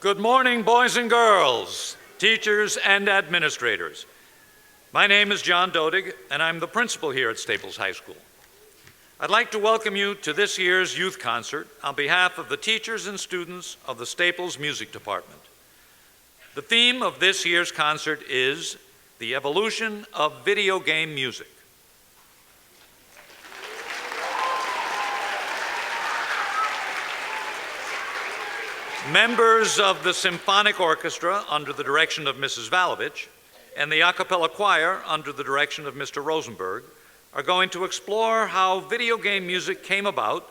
Good morning, boys and girls, teachers and administrators. My name is John Dodig, and I'm the principal here at Staples High School. I'd like to welcome you to this year's youth concert on behalf of the teachers and students of the Staples Music Department. The theme of this year's concert is the evolution of video game music. Members of the Symphonic Orchestra under the direction of Mrs. Valovich and the a cappella choir under the direction of Mr. Rosenberg are going to explore how video game music came about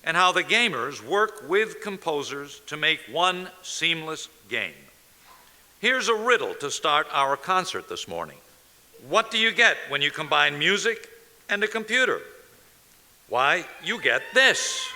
and how the gamers work with composers to make one seamless game. Here's a riddle to start our concert this morning. What do you get when you combine music and a computer? Why, you get this.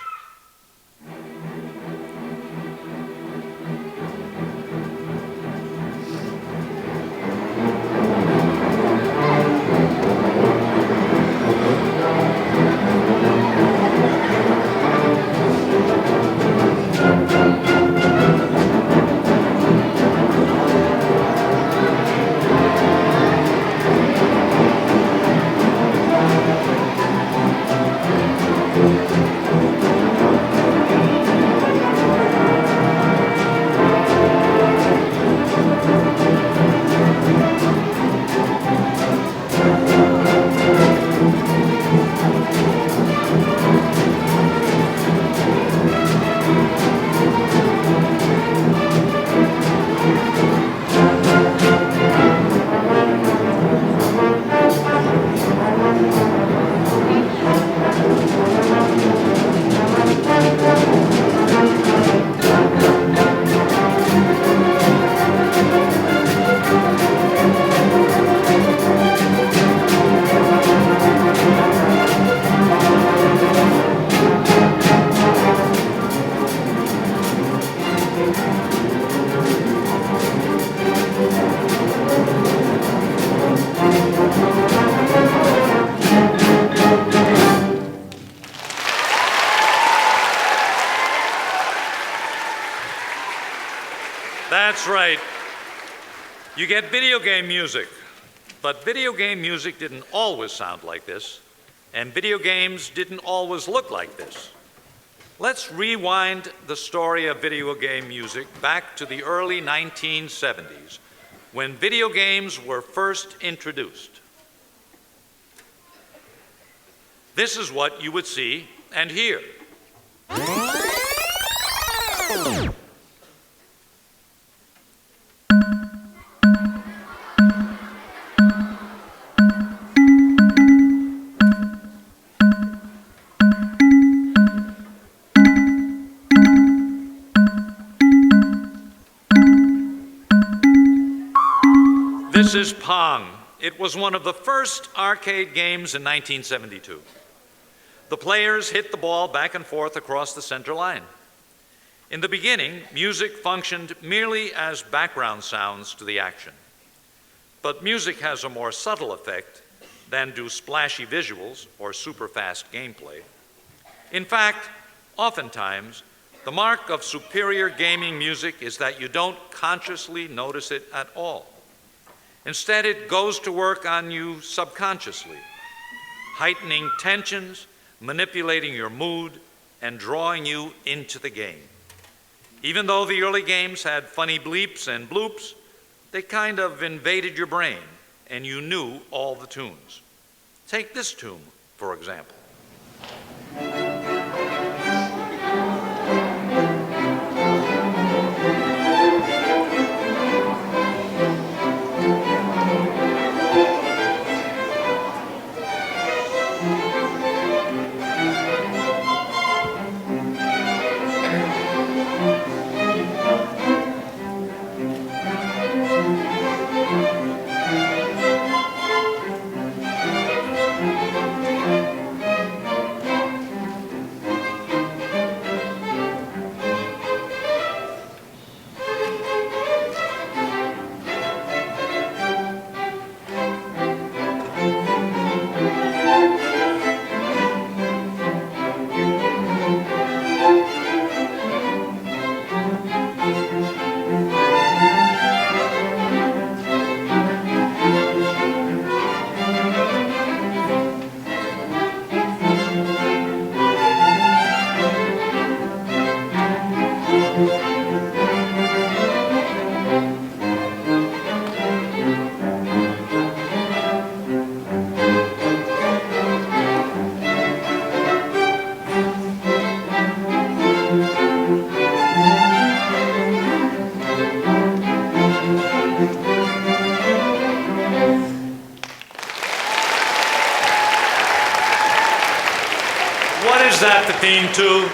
That's right. You get video game music, but video game music didn't always sound like this, and video games didn't always look like this. Let's rewind the story of video game music back to the early 1970s, when video games were first introduced. This is what you would see and hear. This is Pong. It was one of the first arcade games in 1972. The players hit the ball back and forth across the center line. In the beginning, music functioned merely as background sounds to the action. But music has a more subtle effect than do splashy visuals or super fast gameplay. In fact, oftentimes, the mark of superior gaming music is that you don't consciously notice it at all. Instead, it goes to work on you subconsciously, heightening tensions, manipulating your mood, and drawing you into the game. Even though the early games had funny bleeps and bloops, they kind of invaded your brain, and you knew all the tunes. Take this tune, for example. theme too?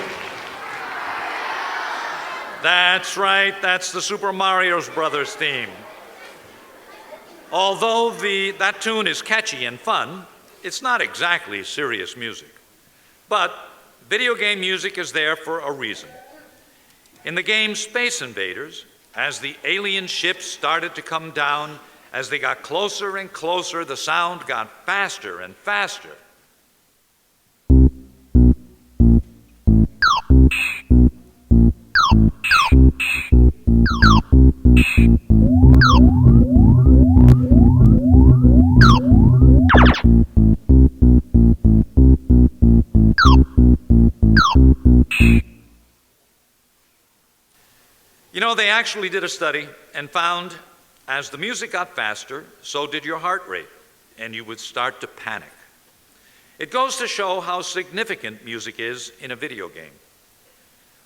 That's right, that's the Super Mario Brothers theme. Although that tune is catchy and fun, it's not exactly serious music. But video game music is there for a reason. In the game Space Invaders, as the alien ships started to come down, as they got closer and closer, the sound got faster and faster. You know, they actually did a study and found as the music got faster, so did your heart rate, and you would start to panic. It goes to show how significant music is in a video game.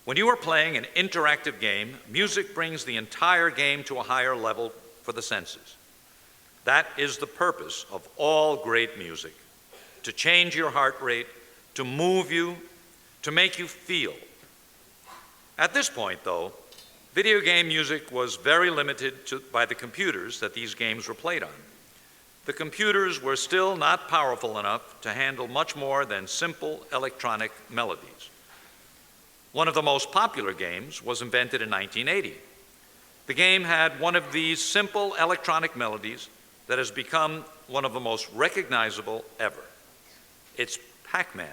When you are playing an interactive game, music brings the entire game to a higher level for the senses. That is the purpose of all great music, to change your heart rate, to move you, to make you feel. At this point, though, video game music was very limited by the computers that these games were played on. The computers were still not powerful enough to handle much more than simple electronic melodies. One of the most popular games was invented in 1980. The game had one of these simple electronic melodies that has become one of the most recognizable ever. It's Pac-Man.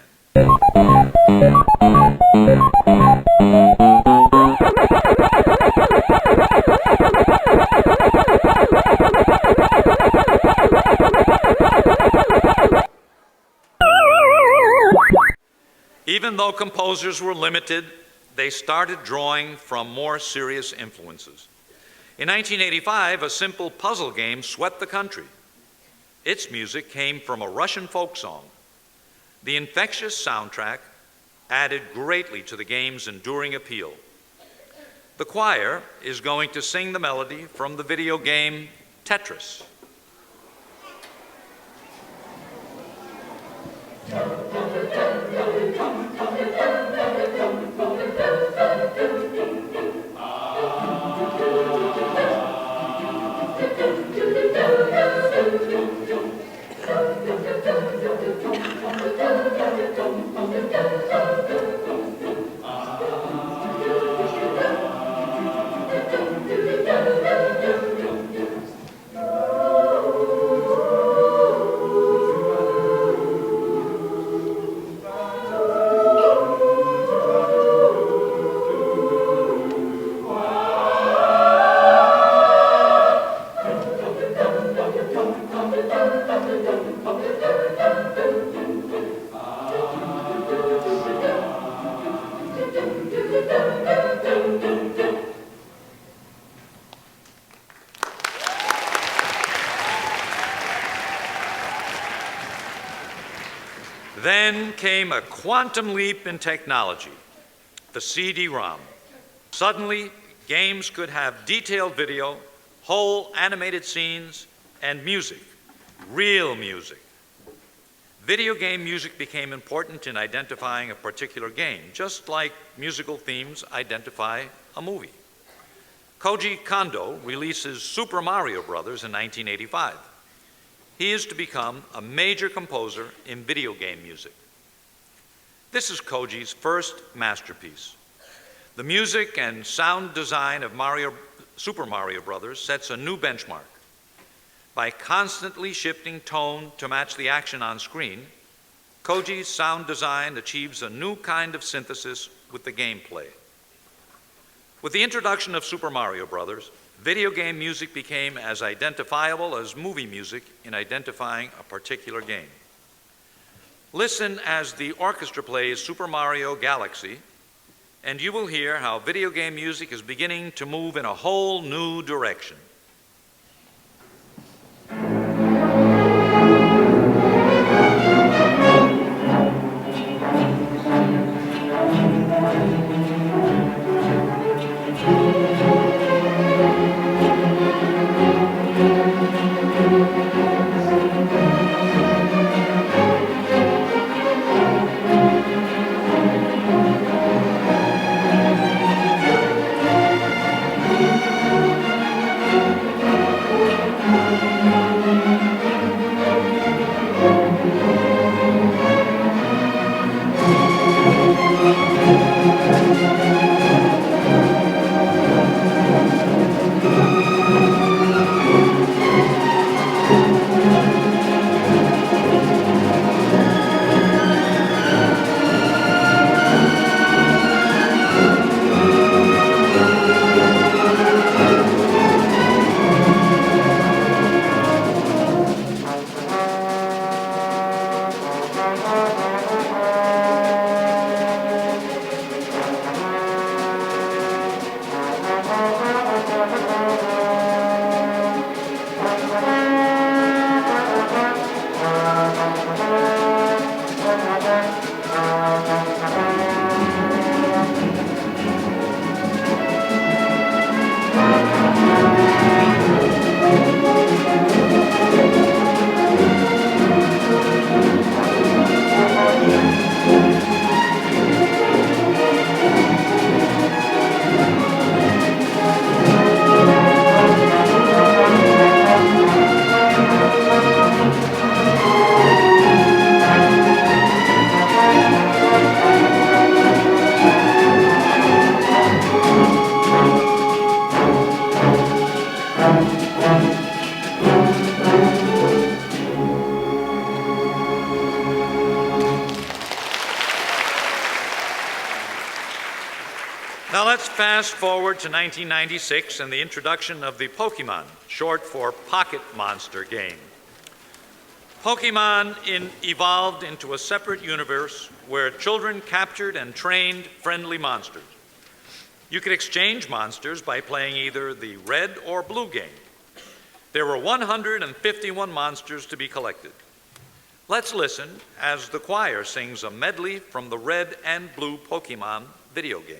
Even though composers were limited, they started drawing from more serious influences. In 1985, a simple puzzle game swept the country. Its music came from a Russian folk song. The infectious soundtrack added greatly to the game's enduring appeal. The choir is going to sing the melody from the video game Tetris. Then came a quantum leap in technology, the CD-ROM. Suddenly, games could have detailed video, whole animated scenes, and music, real music. Video game music became important in identifying a particular game, just like musical themes identify a movie. Koji Kondo releases Super Mario Brothers in 1985. He is to become a major composer in video game music. This is Koji's first masterpiece. The music and sound design of Super Mario Brothers sets a new benchmark. By constantly shifting tone to match the action on screen, Koji's sound design achieves a new kind of synthesis with the gameplay. With the introduction of Super Mario Brothers, video game music became as identifiable as movie music in identifying a particular game. Listen as the orchestra plays Super Mario Galaxy, and you will hear how video game music is beginning to move in a whole new direction. let's fast forward to 1996 and the introduction of the Pokemon, short for Pocket Monster game. Pokemon evolved into a separate universe where children captured and trained friendly monsters. You could exchange monsters by playing either the red or blue game. There were 151 monsters to be collected. Let's listen as the choir sings a medley from the red and blue Pokemon video game.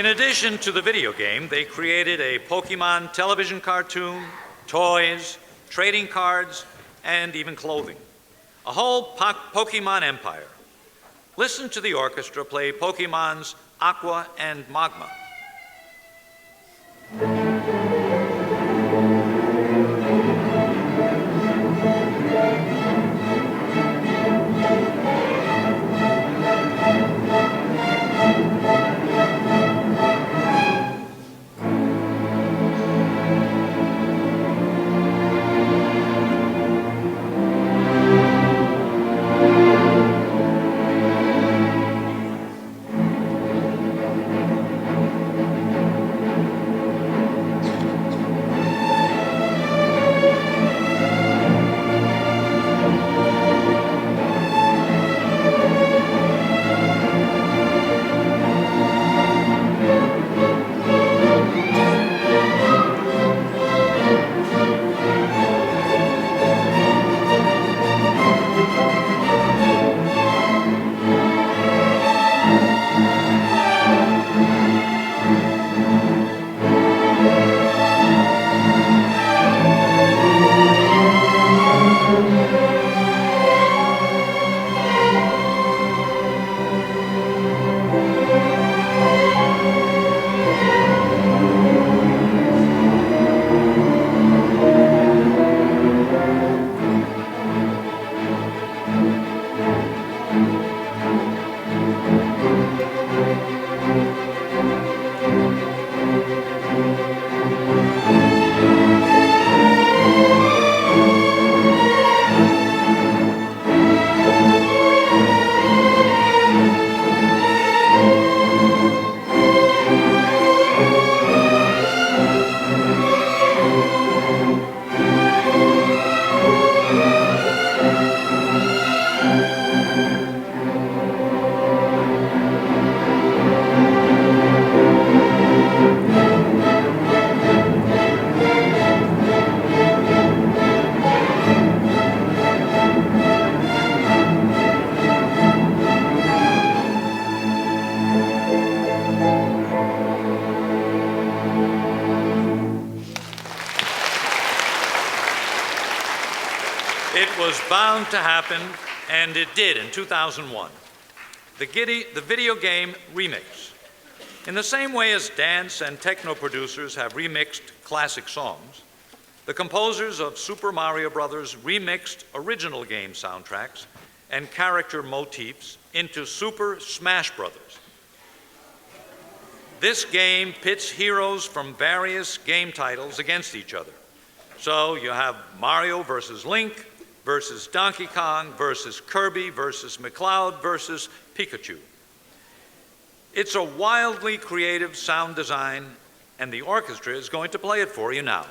In addition to the video game, they created a Pokemon television cartoon, toys, trading cards, and even clothing. A whole Pokemon empire. Listen to the orchestra play Pokemon's Aqua and Magma. It was bound to happen, and it did in 2001. The video game remix. In the same way as dance and techno producers have remixed classic songs, the composers of Super Mario Bros. Remixed original game soundtracks and character motifs into Super Smash Bros. This game pits heroes from various game titles against each other. So you have Mario versus Link, versus Donkey Kong, versus Kirby, versus McCloud, versus Pikachu. It's a wildly creative sound design, and the orchestra is going to play it for you now.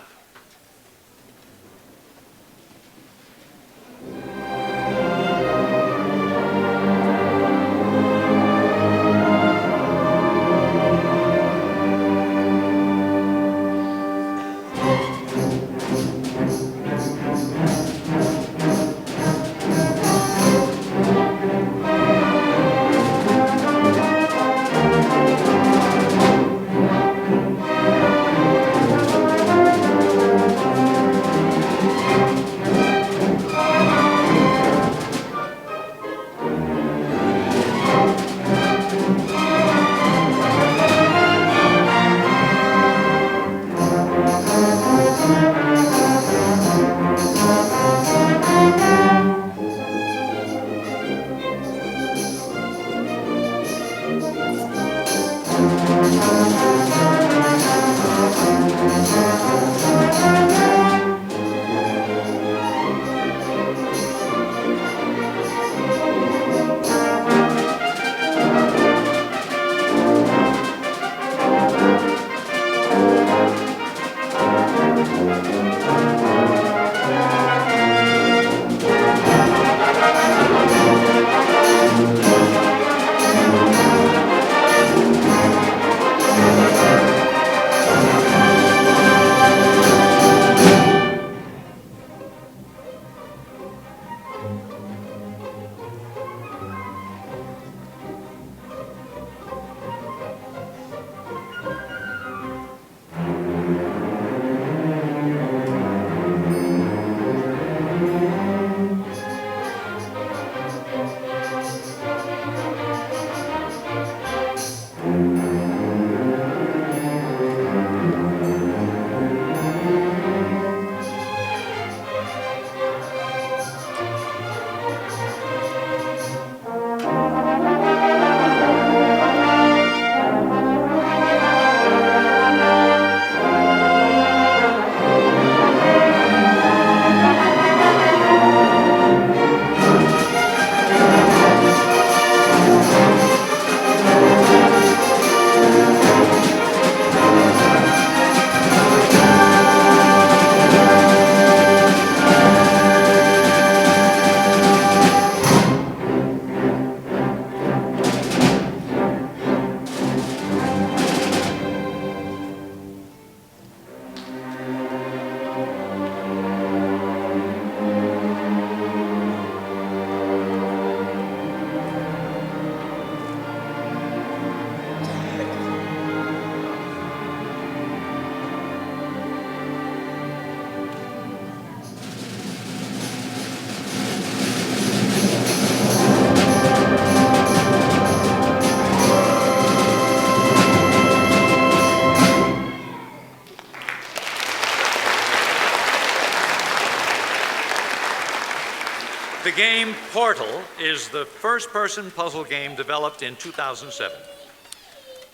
Portal is the first-person puzzle game developed in 2007.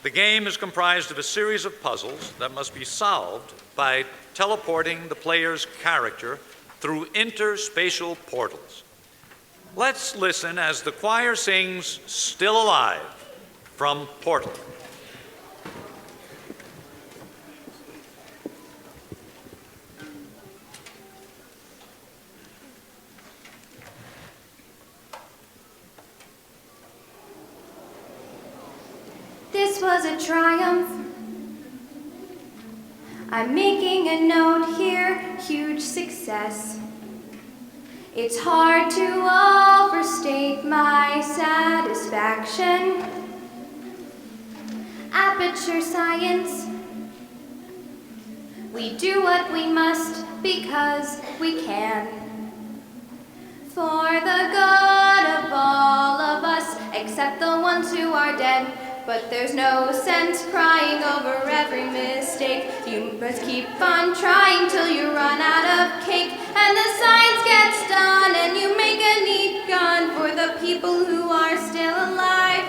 The game is comprised of a series of puzzles that must be solved by teleporting the player's character through interspatial portals. Let's listen as the choir sings Still Alive from Portal. This was a triumph. I'm making a note here, huge success. It's hard to overstate my satisfaction. Aperture Science. We do what we must because we can. For the good of all of us, except the ones who are dead. But there's no sense crying over every mistake. You must keep on trying till you run out of cake. And the science gets done and you make a neat gun for the people who are still alive.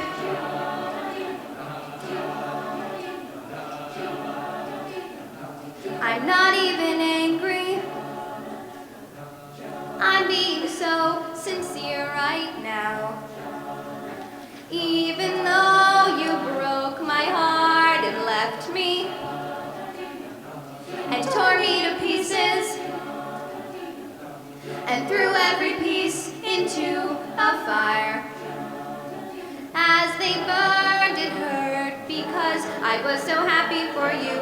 I'm not even angry. I'm being so sincere right now. Even though you broke my heart and left me and tore me to pieces and threw every piece into a fire. As they burned, it hurt because I was so happy for you.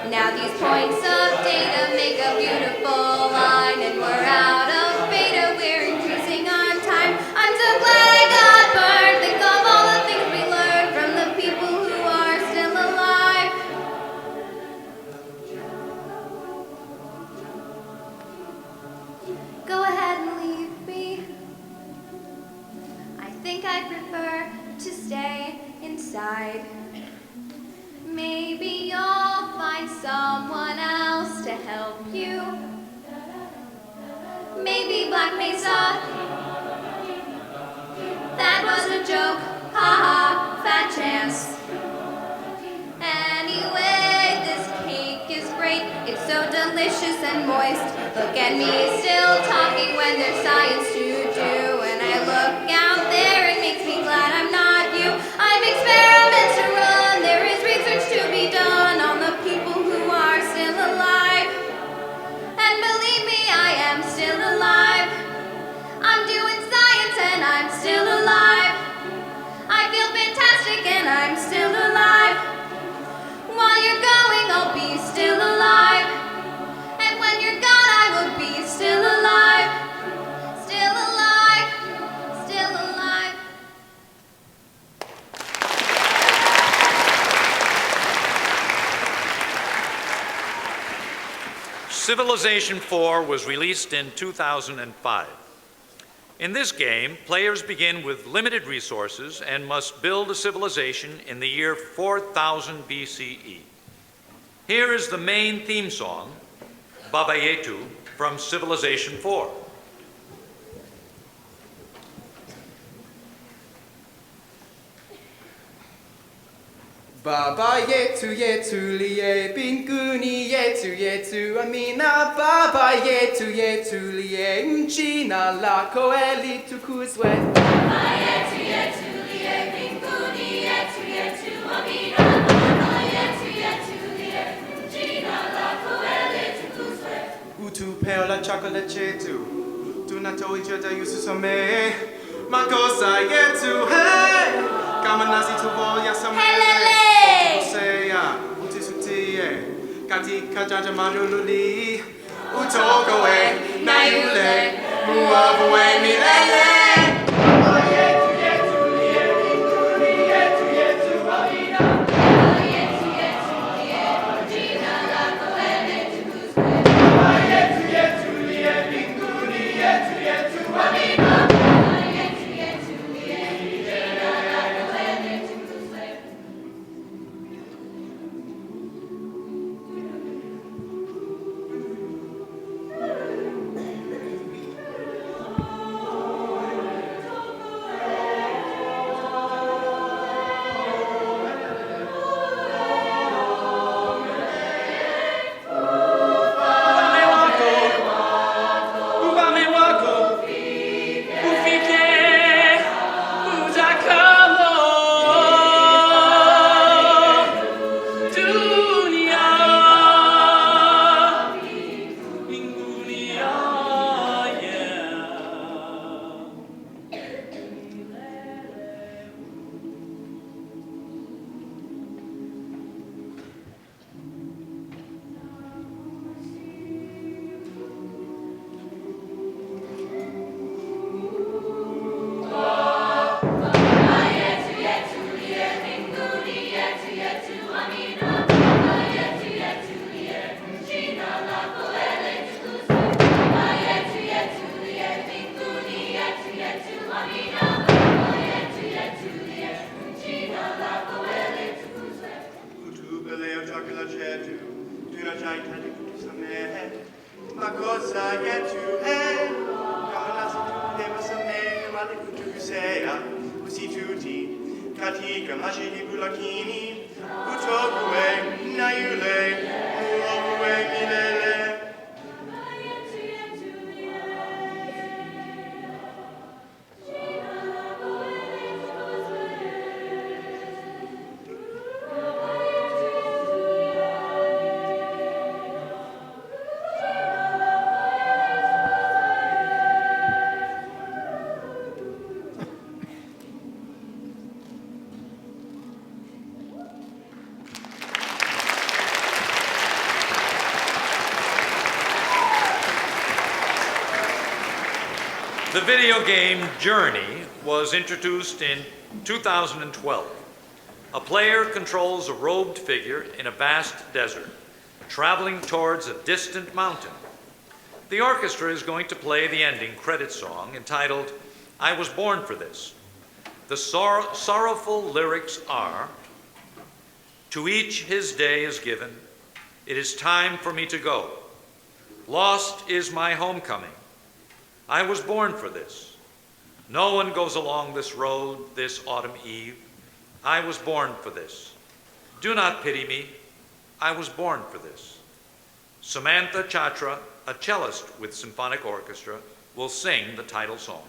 Now these points of data make a beautiful line, and we're out of beta, we're increasing on time. I'm so glad I got burned. Think of all the things we learned from the people who are still alive. Go ahead and leave me. I think I prefer to stay inside. Maybe you'll find someone else to help you. Maybe Black Mesa. That was a joke, haha, fat chance. Anyway, this cake is great. It's so delicious and moist. Look at me still talking when there's science to do. And I look out there, it makes me glad I'm not you. I've experiments to run. There is research to be done on the people who are still alive. And believe me, I am still alive. I'm doing science and I'm still alive. I feel fantastic and I'm still alive. While you're going, I'll be still alive. And when you're gone, I will be still alive. Still alive. Still alive. Civilization 4 was released in 2005. In this game, players begin with limited resources and must build a civilization in the year 4000 BCE. Here is the main theme song, Baba Yetu, from Civilization 4. Baba yetu yetu liye binguni yetu yetu amina Baba yetu yetu liye mchina lako elitukuzwe. Baba yetu yetu liye binguni yetu yetu amina. Baba yetu yetu liye mchina lako elitukuzwe. Utupeo la chakula chetu tunatoichota yususome makosa yetu hey kama nasi tuvo yasamele Seya, utisutie, katika janja majululi, utokowe, na yule, muavuwe milele. The video game Journey was introduced in 2012. A player controls a robed figure in a vast desert, traveling towards a distant mountain. The orchestra is going to play the ending credit song entitled, "I Was Born for This." The sorrowful lyrics are, "To each his day is given. It is time for me to go. Lost is my homecoming. I was born for this. No one goes along this road this autumn eve. I was born for this. Do not pity me. I was born for this." Samantha Chatra, a cellist with symphonic orchestra, will sing the title song.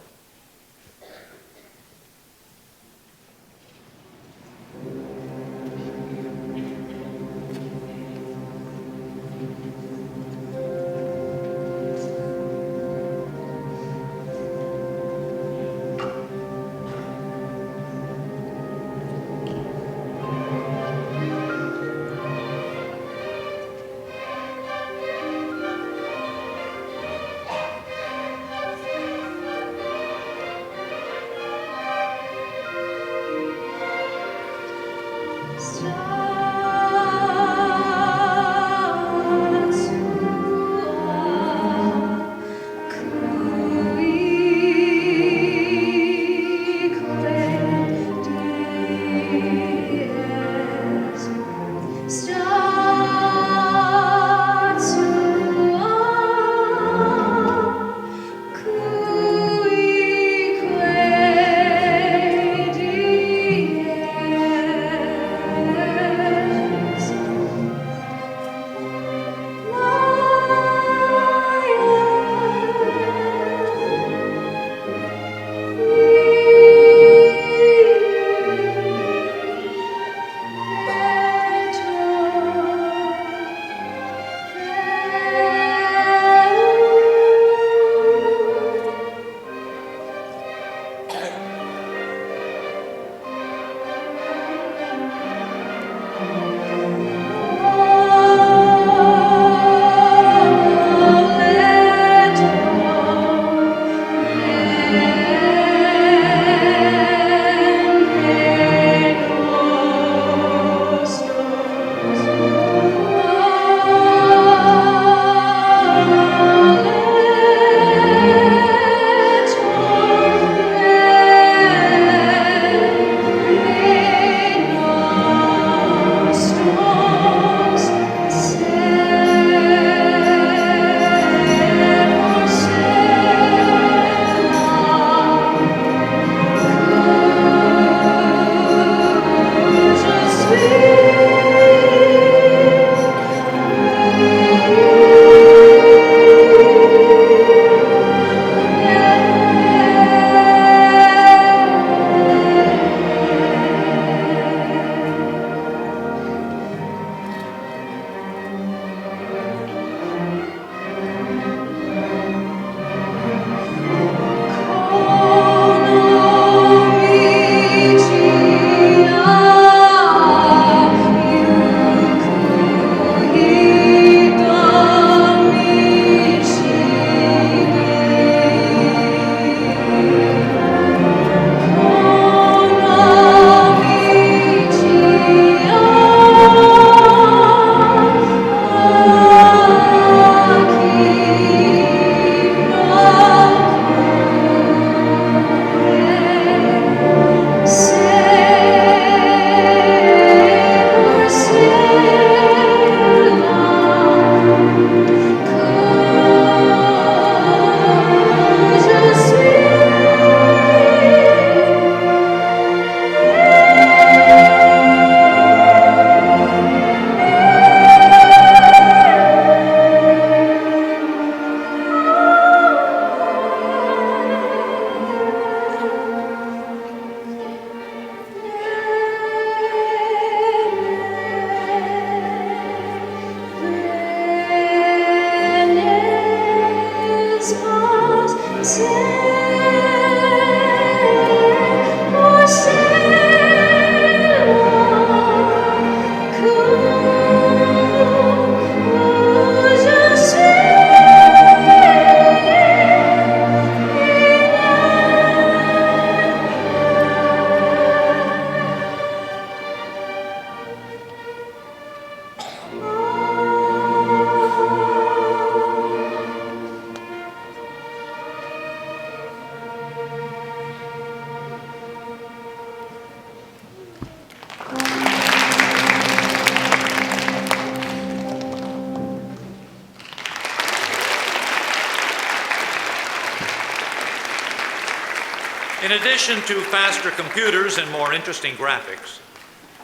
In addition to faster computers and more interesting graphics,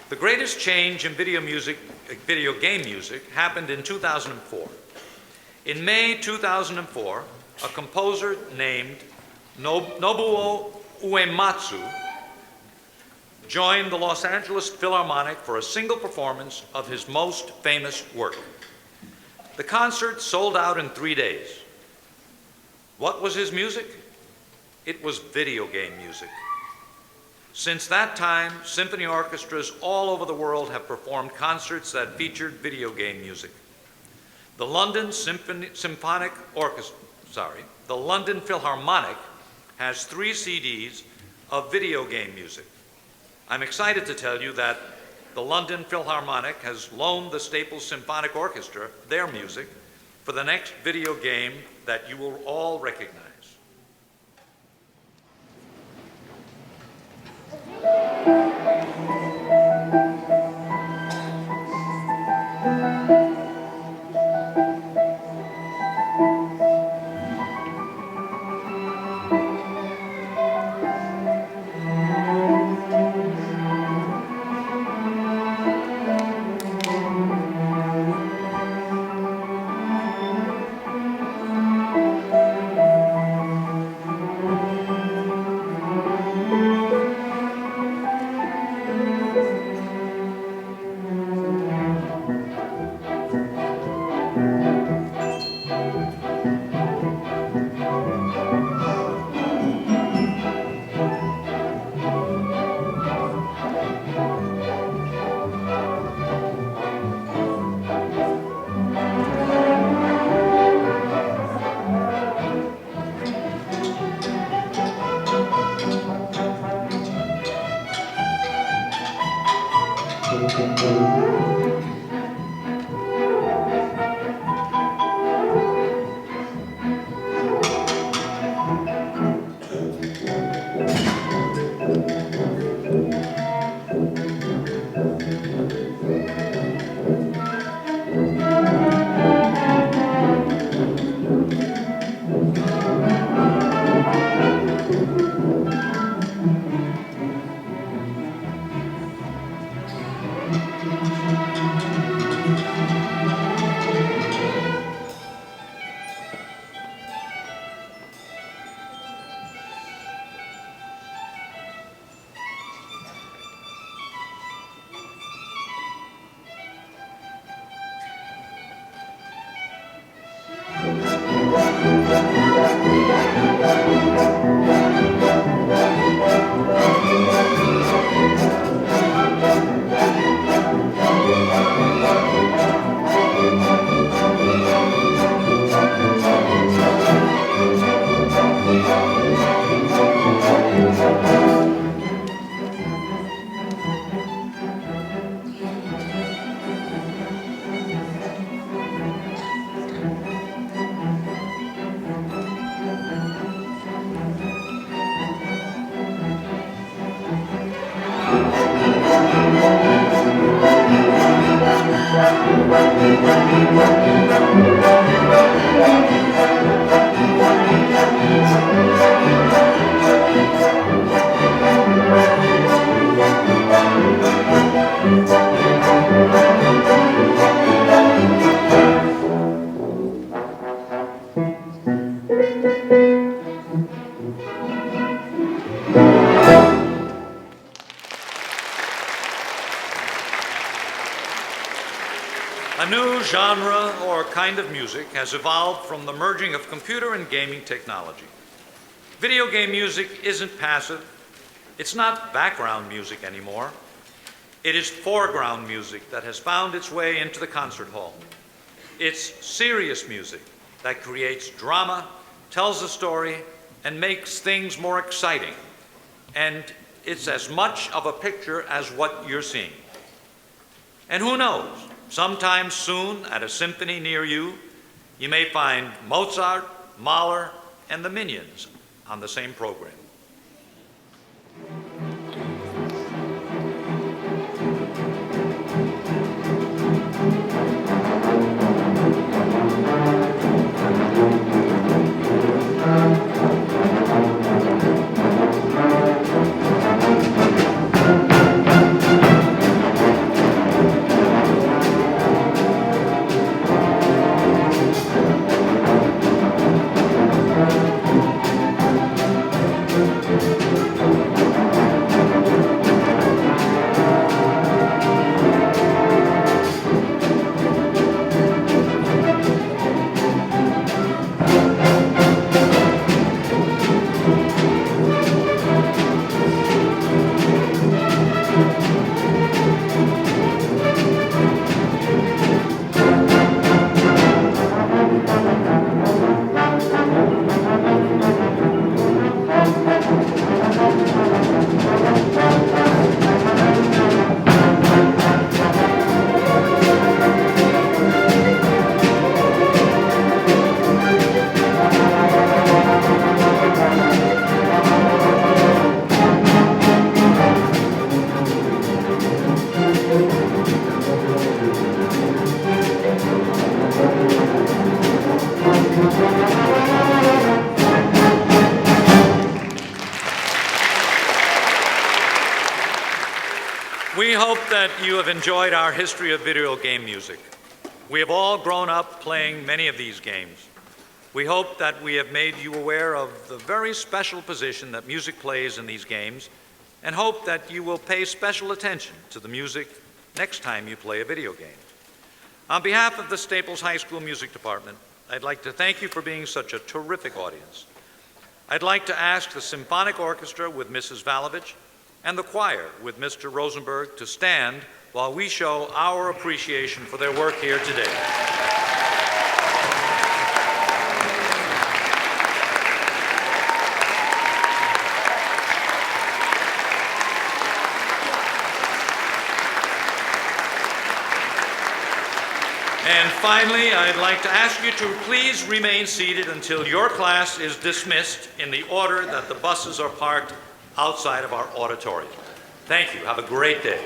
the greatest change in video game music happened in 2004. In May 2004, a composer named Nobuo Uematsu joined the Los Angeles Philharmonic for a single performance of his most famous work. The concert sold out in 3 days. What was his music? It was video game music. Since that time, symphony orchestras all over the world have performed concerts that featured video game music. The London Philharmonic has 3 CDs of video game music. I'm excited to tell you that the London Philharmonic has loaned the Staples Symphonic Orchestra their music for the next video game that you will all recognize. A new genre or kind of music has evolved from the merging of computer and gaming technology. Video game music isn't passive. It's not background music anymore. It is foreground music that has found its way into the concert hall. It's serious music that creates drama, tells a story, and makes things more exciting. And it's as much of a picture as what you're seeing. And who knows? Sometime soon, at a symphony near you, you may find Mozart, Mahler, and the Minions on the same program. We hope that you have enjoyed our history of video game music. We have all grown up playing many of these games. We hope that we have made you aware of the very special position that music plays in these games, and hope that you will pay special attention to the music next time you play a video game. On behalf of the Staples High School Music Department, I'd like to thank you for being such a terrific audience. I'd like to ask the Symphonic Orchestra with Mrs. Valovich and the choir with Mr. Rosenberg to stand while we show our appreciation for their work here today. And finally, I'd like to ask you to please remain seated until your class is dismissed in the order that the buses are parked outside of our auditorium. Thank you. Have a great day.